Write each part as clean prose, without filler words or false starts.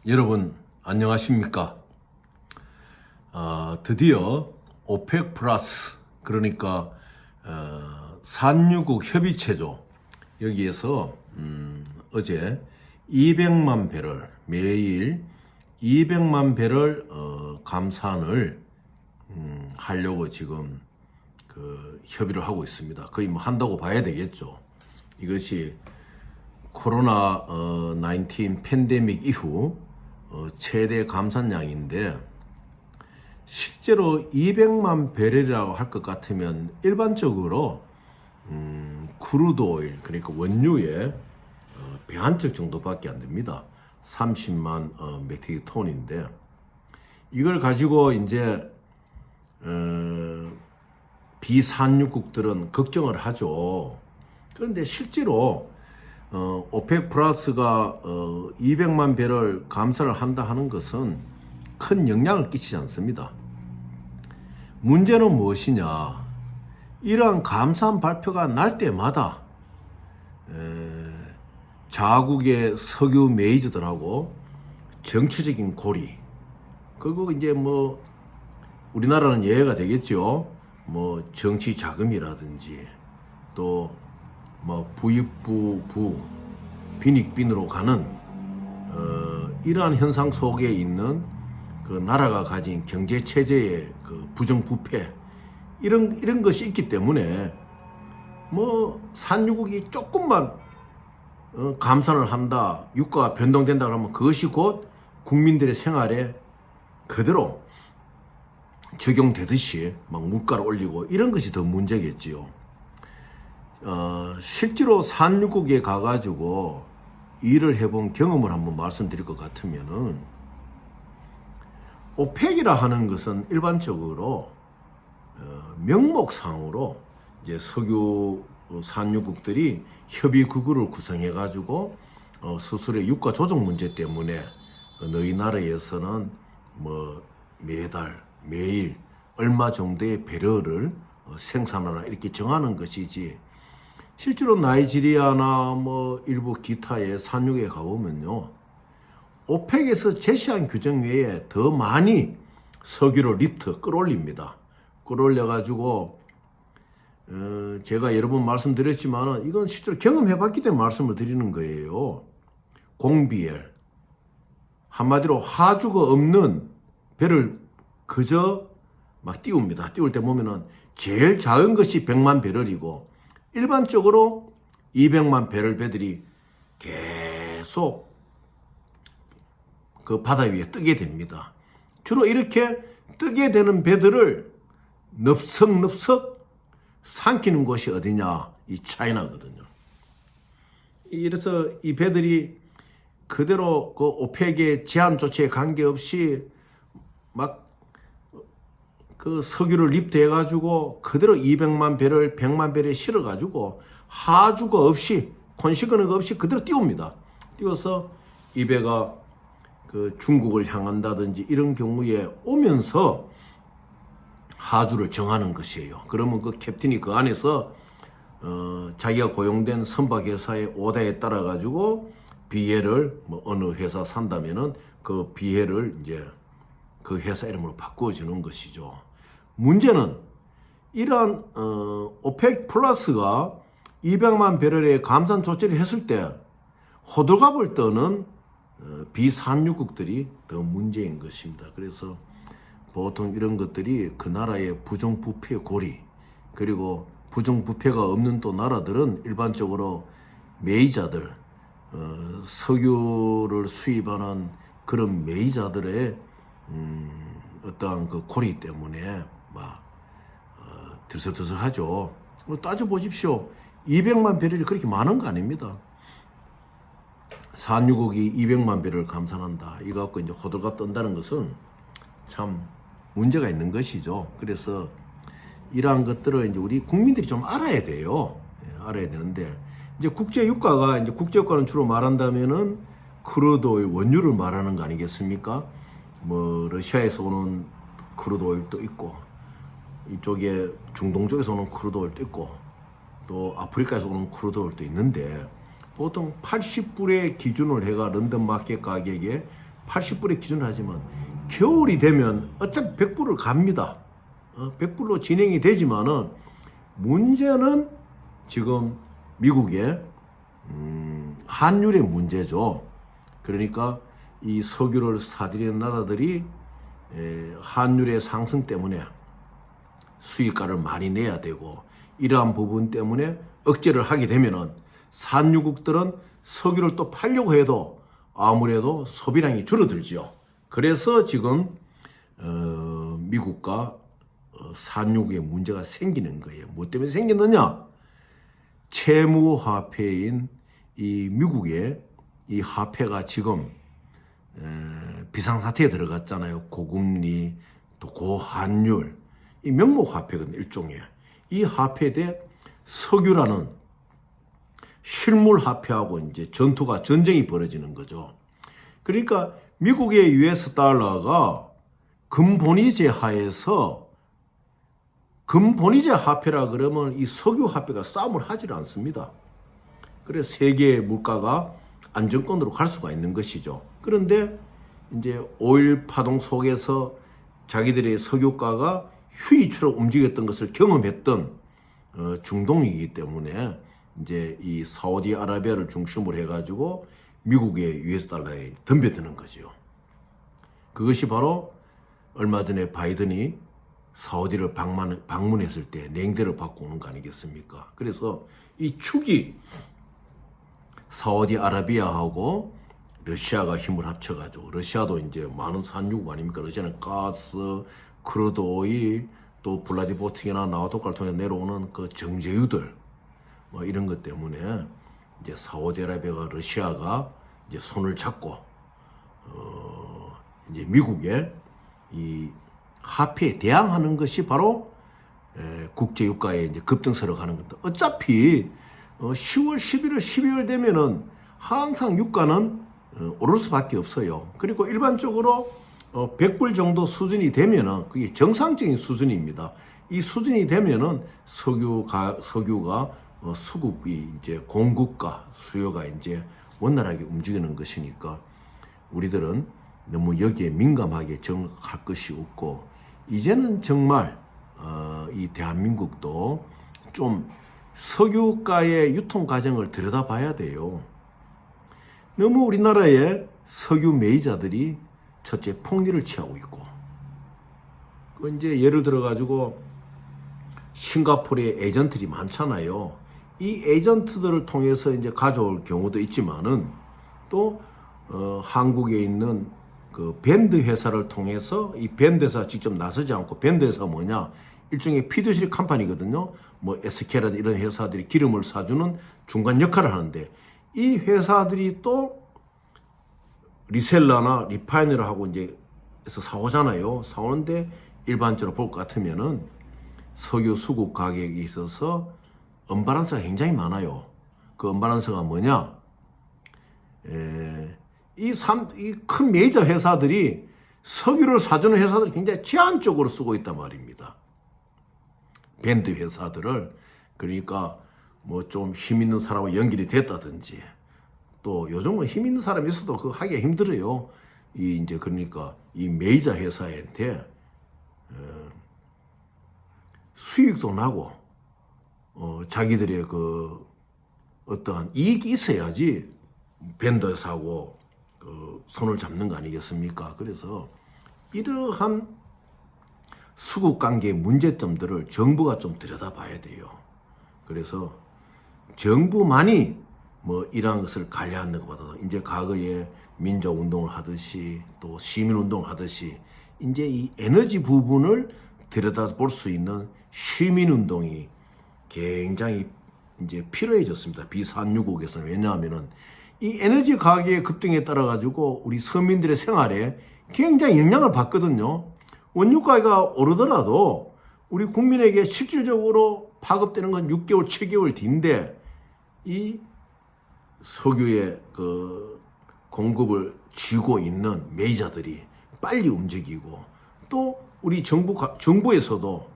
여러분 안녕하십니까? 드디어 오펙 플러스 그러니까 산유국 협의체죠. 여기에서 어제 200만 배럴 매일 200만 배럴 감산을 하려고 지금 협의를 하고 있습니다. 거의 뭐 한다고 봐야 되겠죠. 이것이 코로나 19 팬데믹 이후 최대 감산량인데, 실제로 200만 배럴이라고 할 것 같으면 일반적으로 크루드 오일 그러니까 원유의 배 한 척 정도밖에 안 됩니다. 30만 메트릭 톤인데, 이걸 가지고 이제 비산유국들은 걱정을 하죠. 그런데 실제로 오펙 플러스가 200만 배럴 감산을 한다 하는 것은 큰 영향을 끼치지 않습니다. 문제는 무엇이냐? 이러한 감산 발표가 날 때마다 자국의 석유 메이저들하고 정치적인 고리, 그리고 이제 뭐 우리나라는 예외가 되겠죠. 뭐 정치 자금이라든지 또 뭐 부익부 빈익빈으로 가는 이러한 현상 속에 있는 그 나라가 가진 경제 체제의 그 부정부패, 이런 것이 있기 때문에 뭐 산유국이 조금만 감산을 한다, 유가가 변동된다 그러면 그것이 곧 국민들의 생활에 그대로 적용되듯이 막 물가를 올리고 이런 것이 더 문제겠지요. 실제로 산유국에 가가지고 일을 해본 경험을 한번 말씀드릴 것 같으면은, 오펙이라 하는 것은 일반적으로 명목상으로 이제 석유 산유국들이 협의국을 구성해가지고 수출의 유가 조정 문제 때문에 너희 나라에서는 뭐 매달 매일 얼마 정도의 배럴을 생산하라 이렇게 정하는 것이지, 실제로 나이지리아나 뭐 일부 기타의 산유국에 가보면요, 오펙에서 제시한 규정 외에 더 많이 석유를 리터 끌어올립니다. 끌어올려가지고 제가 여러 번 말씀드렸지만 이건 실제로 경험해봤기 때문에 말씀을 드리는 거예요. 공비엘, 한마디로 하주가 없는 배를 그저 막 띄웁니다. 띄울 때 보면은 제일 작은 것이 100만 배럴이고 일반적으로 200만 배럴 배들이 계속 그 바다 위에 뜨게 됩니다. 주로 이렇게 뜨게 되는 배들을 넙석넙석 삼키는 곳이 어디냐? 이 차이나거든요. 이래서 이 배들이 그대로 그 오펙의 제한 조치에 관계없이 막 그 석유를 립대해가지고 그대로 200만 배를 100만 배를 실어가지고 하주가 없이 콘시그너가 없이 그대로 띄웁니다. 띄워서 이 배가 그 중국을 향한다든지 이런 경우에 오면서 하주를 정하는 것이에요. 그러면 그 캡틴이 그 안에서 자기가 고용된 선박회사의 오다에 따라 가지고 비해를 뭐 어느 회사 산다면은 그 비해를 이제 그 회사 이름으로 바꿔주는 것이죠. 문제는 이러한 오펙 플러스가 200만 배럴의 감산 조치를 했을 때 호들갑을 떠는 비산유국들이 더 문제인 것입니다. 그래서 보통 이런 것들이 그 나라의 부정부패 고리, 그리고 부정부패가 없는 또 나라들은 일반적으로 메이저들, 석유를 수입하는 그런 메이저들의 어떠한 그 고리 때문에 막 들썩들썩하죠. 따져보십시오. 200만 배럴이 그렇게 많은 거 아닙니다. 산유국이 200만 배를 감산한다, 이거 갖고 이제 호들갑 떤다는 것은 참 문제가 있는 것이죠. 그래서 이러한 것들을 이제 우리 국민들이 좀 알아야 돼요. 알아야 되는데, 이제 국제 유가가, 이제 국제 유가는 주로 말한다면은 크루드 오일, 원유를 말하는 거 아니겠습니까? 뭐 러시아에서 오는 크루드 오일도 있고, 이쪽에 중동 쪽에서 오는 크루드 오일도 있고, 또 아프리카에서 오는 크루드 오일도 있는데, 보통 80불의 기준을 해가 런던 마켓 가격에 80불의 기준을 하지만 겨울이 되면 어차피 100불을 갑니다. 100불로 진행이 되지만은 문제는 지금 미국의 환율의 문제죠. 그러니까 이 석유를 사들이는 나라들이 환율의 상승 때문에 수익가를 많이 내야 되고, 이러한 부분 때문에 억제를 하게 되면은 산유국들은 석유를 또 팔려고 해도 아무래도 소비량이 줄어들지요. 그래서 지금 미국과 산유국에 문제가 생기는 거예요. 뭐 때문에 생겼느냐? 채무화폐인 이 미국의 이 화폐가 지금 비상사태에 들어갔잖아요. 고금리, 또 고환율, 이 명목화폐거든요. 일종의. 이 화폐에 석유라는 실물화폐하고 이제 전쟁이 벌어지는 거죠. 그러니까 미국의 US 달러가 금본위제 하에서, 금본위제 화폐라 그러면 이 석유 화폐가 싸움을 하질 않습니다. 그래서 세계의 물가가 안정권으로 갈 수가 있는 것이죠. 그런데 이제 오일 파동 속에서 자기들의 석유가가 휴지처럼 움직였던 것을 경험했던 중동이기 때문에 이제 이 사우디아라비아를 중심으로 해가지고 미국의 US 달러에 덤벼드는 거죠. 그것이 바로 얼마 전에 바이든이 사우디를 방문했을 때 냉대를 받고 오는 거 아니겠습니까? 그래서 이 축이 사우디아라비아하고 러시아가 힘을 합쳐가지고, 러시아도 이제 많은 산유국 아닙니까? 러시아는 가스, 크루드 오일, 또 블라디보스톡이나 나우토카를 통해 내려오는 그 정제유들, 뭐 이런 것 때문에 이제 사우디아라비아가, 러시아가 이제 손을 잡고 이제 미국의 이 화폐에 대항하는 것이 바로 국제유가에 이제 급등세로 가는 겁니다. 어차피 10월, 11월, 12월 되면은 항상 유가는 오를 수밖에 없어요. 그리고 일반적으로 100불 정도 수준이 되면은 그게 정상적인 수준입니다. 이 수준이 되면은 석유가 수급이 이제 공급과 수요가 이제 원활하게 움직이는 것이니까 우리들은 너무 여기에 민감하게 정할 것이 없고, 이제는 정말 이 대한민국도 좀 석유가의 유통 과정을 들여다봐야 돼요. 너무 우리나라의 석유 매입자들이 첫째 폭리를 취하고 있고, 그 이제 예를 들어 가지고 싱가포르에 에이전트들이 많잖아요. 이 에이전트들을 통해서 이제 가져올 경우도 있지만은 또 한국에 있는 그 밴드 회사를 통해서, 이 밴드 회사 직접 나서지 않고, 밴드 회사가 뭐냐? 일종의 피드실 컴퍼니거든요. 뭐 SK라든 이런 회사들이 기름을 사주는 중간 역할을 하는데, 이 회사들이 또 리셀러나 리파이너를 하고 이제 해서 사오잖아요. 사오는데 일반적으로 볼 것 같으면은 석유 수급 가격에 있어서 언밸런스가 굉장히 많아요. 그 언밸런스가 뭐냐? 이 큰 메이저 회사들이 석유를 사주는 회사들이 굉장히 제한적으로 쓰고 있단 말입니다. 밴드 회사들을. 그러니까 뭐 좀 힘 있는 사람과 연결이 됐다든지, 또 요즘은 힘 있는 사람이 있어도 그거 하기가 힘들어요. 이제 그러니까 이 메이저 회사한테 수익도 나고 자기들의 그 어떠한 이익이 있어야지 밴드 회사하고 손을 잡는 거 아니겠습니까? 그래서 이러한 수급 관계의 문제점들을 정부가 좀 들여다봐야 돼요. 그래서 정부만이 뭐 이러한 것을 관리하는 것보다도 이제 과거에 민주운동을 하듯이 또 시민운동을 하듯이 이제 이 에너지 부분을 들여다볼 수 있는 시민운동이 굉장히 이제 필요해졌습니다. 비산유국에서는. 왜냐하면은 이 에너지 가격의 급등에 따라 가지고 우리 서민들의 생활에 굉장히 영향을 받거든요. 원유가가 오르더라도 우리 국민에게 실질적으로 파급되는 건 6개월, 7개월 뒤인데, 이 석유의 그 공급을 쥐고 있는 메이저들이 빨리 움직이고, 또 우리 정부에서도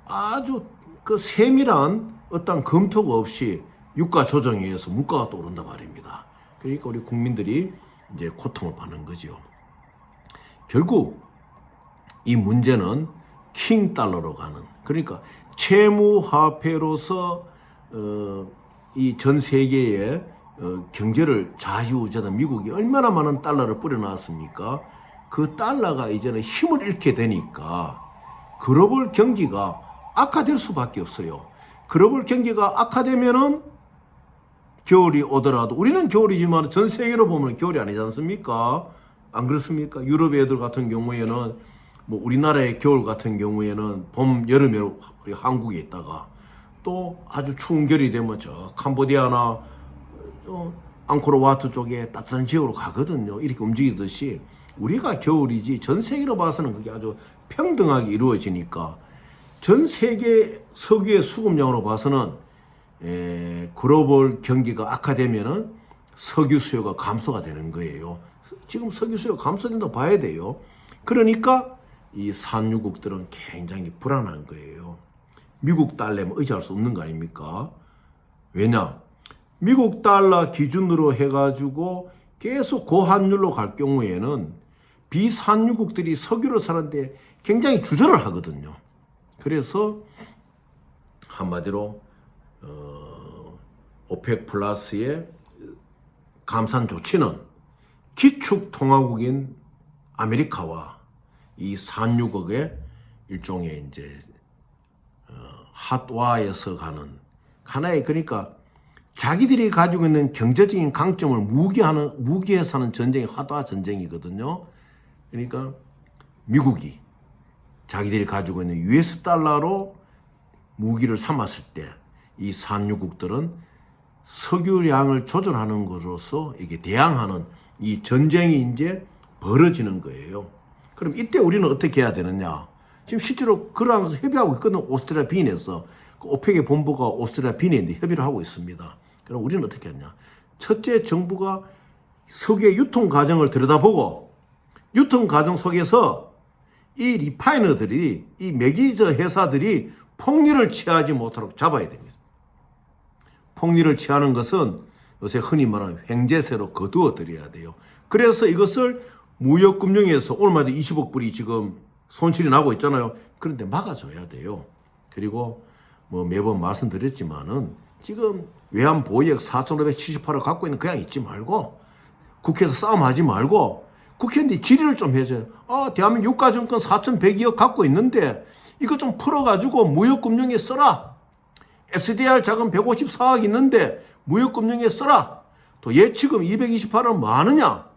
아주 그 세밀한 어떤 검토가 없이 유가 조정에 의해서 물가가 또 오른단 말입니다. 그러니까 우리 국민들이 이제 고통을 받는 거죠. 결국 이 문제는 킹 달러로 가는, 그러니까 채무 화폐로서 이 전 세계의 경제를 좌지우지하던 미국이 얼마나 많은 달러를 뿌려놨습니까? 그 달러가 이제는 힘을 잃게 되니까 글로벌 경기가 악화될 수밖에 없어요. 글로벌 경기가 악화되면은 겨울이 오더라도, 우리는 겨울이지만 전 세계로 보면 겨울이 아니지 않습니까? 안 그렇습니까? 유럽 애들 같은 경우에는 뭐 우리나라의 겨울 같은 경우에는 봄, 여름에 우리 한국에 있다가 또 아주 추운 겨울이 되면 저 캄보디아나 앙코르와트 쪽에 따뜻한 지역으로 가거든요. 이렇게 움직이듯이 우리가 겨울이지 전 세계로 봐서는 그게 아주 평등하게 이루어지니까 전 세계 석유의 수급량으로 봐서는 글로벌 경기가 악화되면은 석유 수요가 감소가 되는 거예요. 지금 석유 수요 감소된다고 봐야 돼요. 그러니까 이 산유국들은 굉장히 불안한 거예요. 미국 달러면 의지할 수 없는 거 아닙니까? 왜냐? 미국 달러 기준으로 해가지고 계속 고환율로 갈 경우에는 비산유국들이 석유를 사는데 굉장히 주저를 하거든요. 그래서 한마디로 오펙 플러스의 감산 조치는 기축통화국인 아메리카와 이 산유국의 일종의 이제 핫와에서 가는 하나의, 그러니까 자기들이 가지고 있는 경제적인 강점을 무기해서 하는 전쟁이 핫와 전쟁이거든요. 그러니까 미국이 자기들이 가지고 있는 US 달러로 무기를 삼았을 때 이 산유국들은 석유량을 조절하는 것으로서 이게 대항하는 이 전쟁이 이제 벌어지는 거예요. 그럼 이때 우리는 어떻게 해야 되느냐? 지금 실제로 그러한 것을 협의하고 있거든. 오스트리아 빈에서 그 오펙의 본부가 오스트리아 빈에 있는데 협의를 하고 있습니다. 그럼 우리는 어떻게 하냐? 첫째, 정부가 석유의 유통 과정을 들여다보고 유통 과정 속에서 이 리파이너들이, 이 매기저 회사들이 폭리를 취하지 못하도록 잡아야 됩니다. 폭리를 취하는 것은 요새 흔히 말하는 횡재세로 거두어 드려야 돼요. 그래서 이것을 무역금융에서 오늘마다 20억 불이 지금 손실이 나고 있잖아요. 그런데 막아줘야 돼요. 그리고 뭐 매번 말씀드렸지만은 지금 외환보유액 4,578억 갖고 있는 그냥 있지 말고 국회에서 싸움하지 말고 국회의원들이 질의를 좀 해줘요. 대한민국 유가증권 4,102억 갖고 있는데 이거 좀 풀어가지고 무역금융에 써라. SDR 자금 154억 있는데 무역금융에 써라. 또 예치금 228억 많으냐?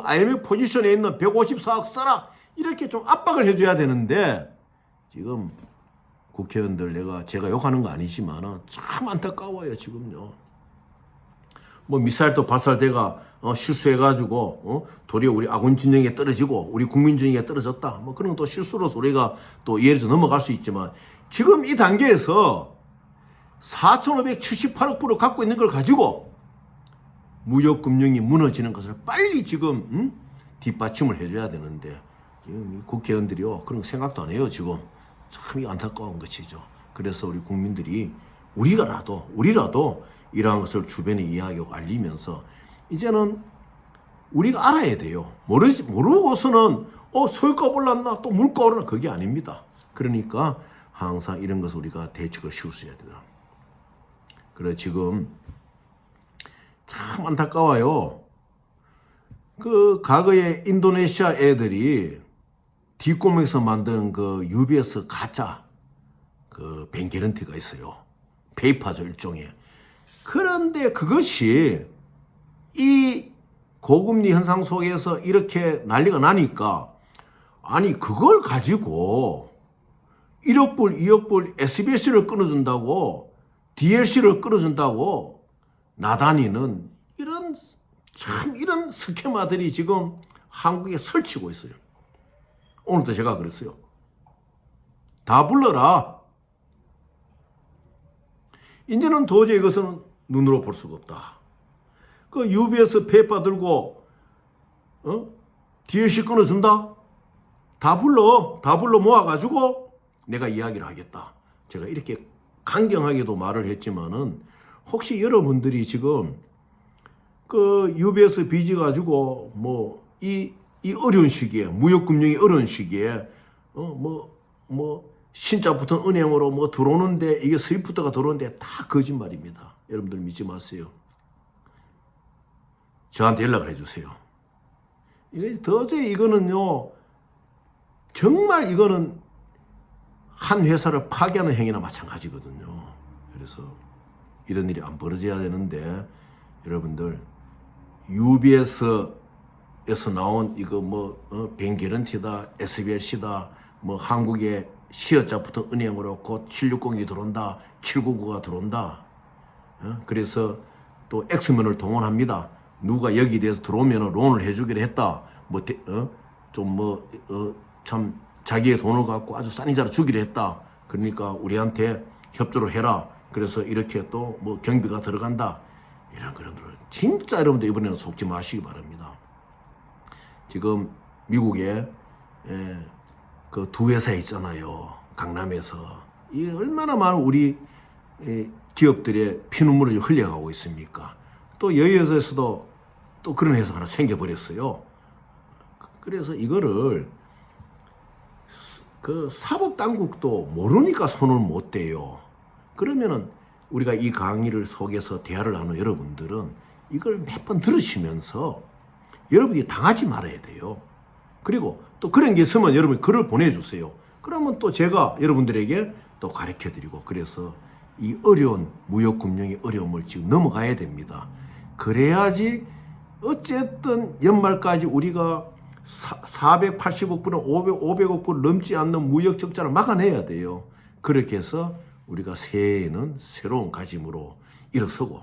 IMF 포지션에 있는 154억 써라. 이렇게 좀 압박을 해줘야 되는데 지금 국회의원들 제가 욕하는 거 아니지만 참 안타까워요. 지금요. 뭐 미사일도 발사대가 실수해가지고 도리어 우리 아군 진영에 떨어지고 우리 국민 진영에 떨어졌다. 뭐 그런 또 실수로서 우리가 또 이해해서 넘어갈 수 있지만 지금 이 단계에서 4,578억 불을 갖고 있는 걸 가지고 무역금융이 무너지는 것을 빨리 지금 뒷받침을 해줘야 되는데 지금 국회의원들이요 그런 생각도 안 해요. 지금 참 안타까운 것이죠. 그래서 우리 국민들이 우리라도 이러한 것을 주변에 이야기하고 알리면서 이제는 우리가 알아야 돼요. 모르고서는 소유값 올랐나 또 물가 오르나 그게 아닙니다. 그러니까 항상 이런 것을 우리가 대책을 세울 수 있어야 된다. 그래 지금 참 안타까워요. 그 과거에 인도네시아 애들이 뒷골목에서 만든 그 UBS 가짜 그 뱅게런티가 있어요. 페이퍼죠 일종의. 그런데 그것이 이 고금리 현상 속에서 이렇게 난리가 나니까 아니 그걸 가지고 1억 불, 2억 불 SBS를 끊어준다고 DLC를 끊어준다고 나다니는 이런 스케마들이 지금 한국에 설치고 있어요. 오늘도 제가 그랬어요. 다 불러라. 이제는 도저히 이것은 눈으로 볼 수가 없다. 그 UBS 페이퍼 들고 DLC 끊어준다? 다 불러 모아가지고 내가 이야기를 하겠다. 제가 이렇게 강경하게도 말을 했지만은 혹시 여러분들이 지금 그 UBS 빚이 가지고 뭐 이 이 어려운 시기에, 무역금융이 어려운 시기에, 신자부터 은행으로 뭐 들어오는데, 이게 스위프트가 들어오는데 다 거짓말입니다. 여러분들 믿지 마세요. 저한테 연락을 해주세요. 이게 도저히 이거는요, 정말 이거는 한 회사를 파괴하는 행위나 마찬가지거든요. 그래서 이런 일이 안 벌어져야 되는데, 여러분들, UBS에서 나온 이거 뱅게런티다, SBLC다, 한국의 시어자부터 은행으로 곧 760이 들어온다, 799가 들어온다. 그래서 또 엑스맨을 동원합니다. 누가 여기 대해서 들어오면 론을 해주기로 했다. 참 자기의 돈을 갖고 아주 싼 이자로 주기로 했다. 그러니까 우리한테 협조를 해라. 그래서 이렇게 또 경비가 들어간다. 이런 것들 진짜 여러분들 이번에는 속지 마시기 바랍니다. 지금 미국에 그 두 회사 있잖아요. 강남에서. 이 얼마나 많은 우리 기업들의 피눈물을 흘려가고 있습니까? 또 여의도에서도 또 그런 회사 하나 생겨버렸어요. 그래서 이거를 그 사법당국도 모르니까 손을 못 대요. 그러면은 우리가 이 강의를 속에서 대화를 하는 여러분들은 이걸 몇 번 들으시면서 여러분이 당하지 말아야 돼요. 그리고 또 그런 게 있으면 여러분이 글을 보내주세요. 그러면 또 제가 여러분들에게 또 가르쳐드리고, 그래서 이 어려운 무역금융의 어려움을 지금 넘어가야 됩니다. 그래야지 어쨌든 연말까지 우리가 480억 불, 500억 불 넘지 않는 무역 적자를 막아내야 돼요. 그렇게 해서 우리가 새해에는 새로운 가짐으로 일어서고,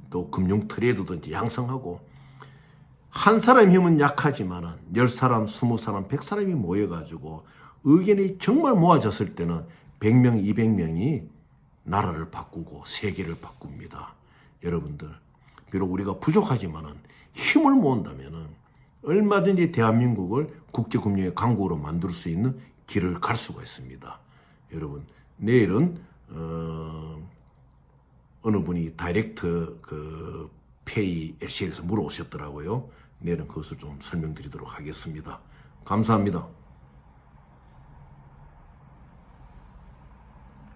또 금융 트레이드든지 양성하고, 한 사람의 힘은 약하지만은 10사람, 20사람, 100사람이 모여가지고 의견이 정말 모아졌을 때는 100명, 200명이 나라를 바꾸고 세계를 바꿉니다. 여러분들, 비록 우리가 부족하지만은 힘을 모은다면은 얼마든지 대한민국을 국제금융의 강국으로 만들 수 있는 길을 갈 수가 있습니다. 여러분, 내일은 어느 분이 다이렉트 그 페이 LC에서 물어오셨더라고요. 내일은 그것을 좀 설명드리도록 하겠습니다. 감사합니다.